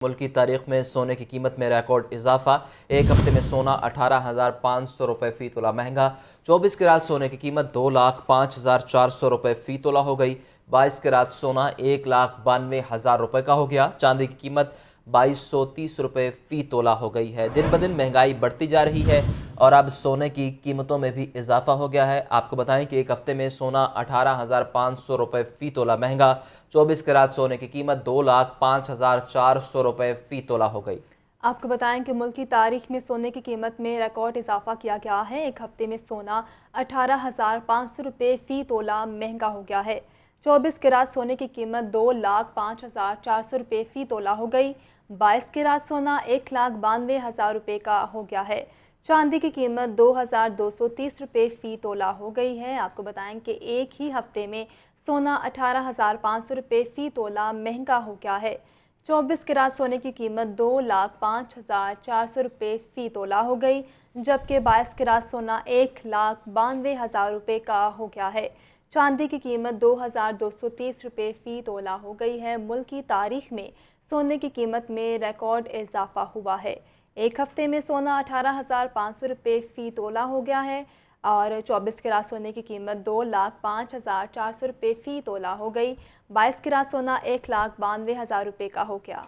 मुल्क की तारीख में सोने की कीमत में रिकॉर्ड इजाफा। एक हफ्ते में सोना 18,500 रुपये फ़ी तोला महंगा। 24 कैरेट सोने की कीमत 2,05,400 रुपये फ़ी तोला हो गई। 22 कैरेट सोना 1,92,000 रुपये का हो गया। चांदी की कीमत 2,230 रुपये फ़ी तोला हो गई है। दिन ब दिन महंगाई बढ़ती जा रही है और अब सोने की कीमतों में भी इजाफा हो गया है। आपको बताएं कि एक हफ्ते में सोना 18,500 रुपये फ़ी तोला महंगा। 24 कैरेट सोने की कीमत 2,05,400 रुपये फ़ी तोला हो गई। आपको बताएं कि मुल्क की तारीख में सोने की कीमत में रिकॉर्ड इजाफा किया गया है। एक हफ्ते में सोना 18,500 रुपये फ़ी तोला महंगा हो गया है। 24 कैरेट सोने की कीमत 2,05,400 रुपये फ़ी तोला हो गई। 22 कैरेट सोना 1,92,000 रुपये का हो गया है। चांदी की कीमत 2,230 रुपये फ़ी तोला हो गई है। आपको बताएं कि एक ही हफ्ते में सोना 18,500 रुपये फ़ी तोला महंगा हो गया है। 24 कैरेट सोने की कीमत 2,05,400 रुपये फ़ी तोला हो गई, जबकि 22 कैरेट सोना 1,92,000 रुपये का हो गया है। चांदी की कीमत 2,230 रुपये फ़ी तोला हो गई है। मुल्क की तारीख में सोने की कीमत में रिकॉर्ड इजाफा हुआ है। एक हफ्ते में सोना 18,500 रुपये फ़ी तोला हो गया है और 24 कैरेट सोने की कीमत 2,05,400 रुपये फ़ी तोला हो गई। 22 कैरेट सोना 1,92,000 रुपये का हो गया।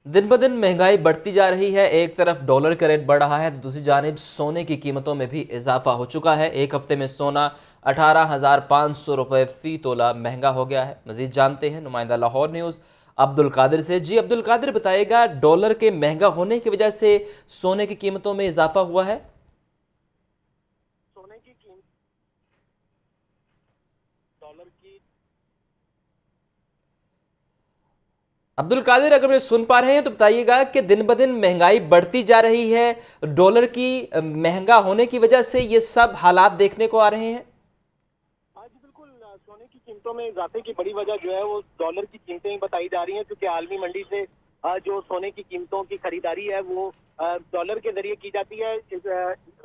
दिन ब दिन महंगाई बढ़ती जा रही है। एक तरफ डॉलर का रेट बढ़ रहा है तो दूसरी जानिब सोने की कीमतों में भी इजाफा हो चुका है। एक हफ्ते में सोना 18,500 रुपये फ़ी तोला महंगा हो गया है। मजीद जानते हैं नुमाइंदा लाहौर न्यूज़ अब्दुल कादिर से। जी अब्दुल कादिर, बताइएगा, डॉलर के महंगा होने की वजह से सोने की कीमतों में इजाफा हुआ है? सोने की कीमत डॉलर की अब्दुल कादिर, अगर मुझे सुन पा रहे हैं तो बताइएगा कि दिन ब दिन महंगाई बढ़ती जा रही है, डॉलर की महंगा होने की वजह से ये सब हालात देखने को आ रहे हैं। आज बिल्कुल सोने की कीमतों में इजाफे की बड़ी वजह जो है वो डॉलर की कीमतें ही बताई जा रही हैं, क्योंकि आलमी मंडी से जो सोने की कीमतों की खरीदारी है वो डॉलर के जरिए की जाती है।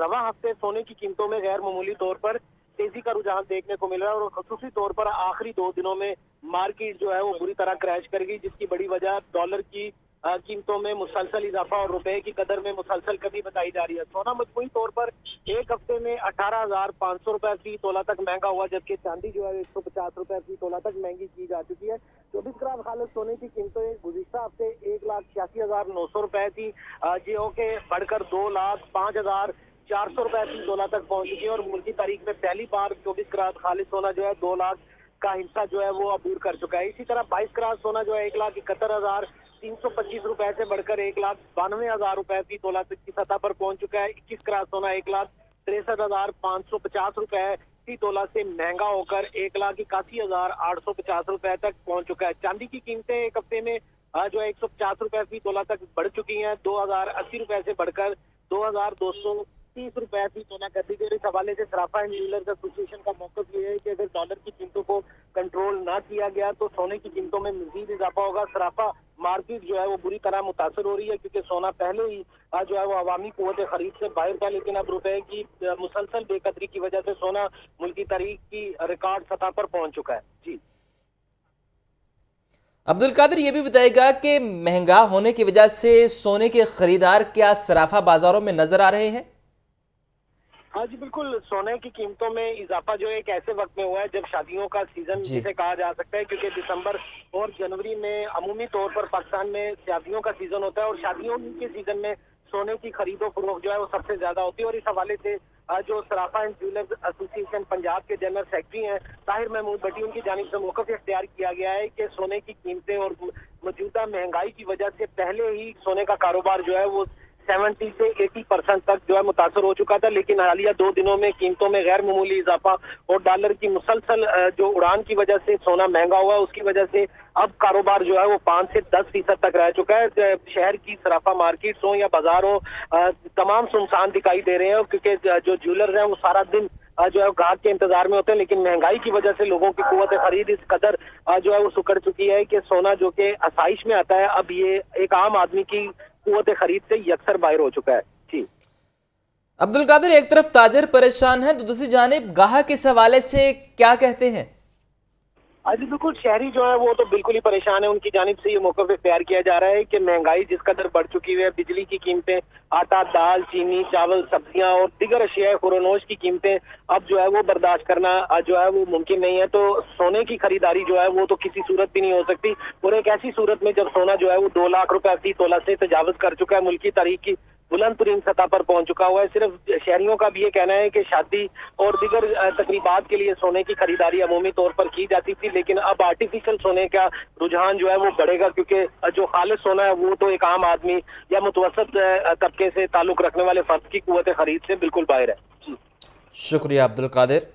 रवा हफ्ते सोने की कीमतों में गैर मामूली तौर पर तेजी का रुझान देखने को मिल रहा है और खसूसी तौर पर आखिरी 2 दिनों में मार्केट जो है वो बुरी तरह क्रैश कर गई, जिसकी बड़ी वजह डॉलर की कीमतों में मुसलसल इजाफा और रुपए की कदर में मुसलसल कमी बताई जा रही है। सोना मजमूई तौर पर एक हफ्ते में 18,500 रुपए फ़ी तोला तक महंगा हुआ, जबकि चांदी जो है 150 रुपए फ़ी तोला तक महंगी की जा चुकी है। 24 कैरेट खालिद सोने की कीमतें गुज़िश्ता हफ्ते 1,86,900 रुपए थी, जो कि बढ़कर 2,05,400 रुपए फ़ी तोला तक पहुंच चुकी है और मुल्क की तारीख में पहली बार 24 कैरेट खालिद सोना जो है 2 लाख का हिस्सा जो है वो अबूर कर चुका है। इसी तरह 22 कैरेट सोना जो है 1,71,325 रुपए से बढ़कर 1,92,000 रुपए फ़ी तोला तक की सतह पर पहुंच चुका है। 21 कैरेट सोना 1,63,550 रुपए फ़ी तोला से महंगा होकर 1,81,850 रुपए तक पहुंच चुका है। चांदी की कीमतें एक हफ्ते में जो है 150 रुपए फ़ी तोला तक बढ़ चुकी हैं, 2,080 रुपए से बढ़कर 2,230 रुपए फ़ी तोला कर दी गई। इस हवाले से सराफा एंड ज्वेलर्स एसोसिएशन का मौक़िफ़ ये है कि अगर डॉलर की कीमतों को कंट्रोल ना किया गया तो सोने की कीमतों में मजीद इजाफा होगा। सराफा मार्केट जो है वो बुरी तरह मुतासर हो रही है, क्योंकि सोना पहले ही जो है वो अवामी कुव्वत खरीद से बाहर था, लेकिन अब रुपए की मुसलसल बेकदरी की वजह से सोना मुल्क की तारीख की रिकॉर्ड सतह पर पहुंच चुका है। जी अब्दुल कादिर, ये भी बताइएगा कि महंगा होने की वजह से सोने के खरीदार क्या सराफा बाजारों में नजर आ रहे हैं? हाँ जी बिल्कुल, सोने की कीमतों में इजाफा जो है एक ऐसे वक्त में हुआ है जब शादियों का सीजन जिसे कहा जा सकता है, क्योंकि दिसंबर और जनवरी में अमूमी तौर पर पाकिस्तान में शादियों का सीजन होता है और शादियों के सीजन में सोने की खरीदो फरोख्त जो है वो सबसे ज्यादा होती है। और इस हवाले से जो सराफा एंड ज्वेलर्स एसोसिएशन पंजाब के जनरल सेक्रेटरी हैं ताहिर महमूद भट्टी, उनकी जानिब से मौक़िफ़ इख्तियार किया गया है कि सोने की कीमतें और मौजूदा महंगाई की वजह से पहले ही सोने का कारोबार जो है वो 70 से 80% तक जो है मुतासर हो चुका था, लेकिन हालिया 2 दिनों में कीमतों में गैर मामूली इजाफा और डॉलर की मुसलसल जो उड़ान की वजह से सोना महंगा हुआ, उसकी वजह से अब कारोबार जो है वो 5 से 10% तक रह चुका है। शहर की सराफा मार्केट्स हो या बाजार हो, तमाम सुनसान दिखाई दे रहे हैं, क्योंकि जो ज्वेलर्स हैं वो सारा दिन जो है ग्राहक के इंतजार में होते हैं, लेकिन महंगाई की वजह से लोगों की कुव्वत खरीद इस कदर जो है वो सुकड़ चुकी है कि सोना जो कि आसाइश में आता है अब ये एक आम आदमी की कुव्वत खरीद से यकसर बाहर हो चुका है। जी अब्दुल कादिर, एक तरफ ताजर परेशान है तो दूसरी जानिब गाहक इस हवाले से क्या कहते हैं? आज बिल्कुल शहरी जो है वो तो बिल्कुल ही परेशान है। उनकी जानिब से ये मौका पे तैयार किया जा रहा है कि महंगाई जिस कदर बढ़ चुकी है, बिजली की कीमतें, आटा, दाल, चीनी, चावल, सब्जियां और दीगर अशिया खुरोनोश की कीमतें अब जो है वो बर्दाश्त करना जो है वो मुमकिन नहीं है। तो सोने की खरीदारी जो है वो तो किसी सूरत भी नहीं हो सकती। और एक ऐसी सूरत में जब सोना जो है वो 2 लाख रुपए फी तोला से तजावुज कर चुका है, मुल्की तारीख की बुलंद तरीन सतह पर पहुंच चुका हुआ है। सिर्फ शहरियों का भी ये कहना है कि शादी और दीगर तकरीबात के लिए सोने की खरीदारी अमूमी तौर पर की जाती थी, लेकिन अब आर्टिफिशियल सोने का रुझान जो है वो बढ़ेगा, क्योंकि जो खालिस सोना है वो तो एक आम आदमी या मुतवसत तबके से ताल्लुक रखने वाले फर्द की कुव्वत खरीद से बिल्कुल बाहर है। शुक्रिया अब्दुल कादिर।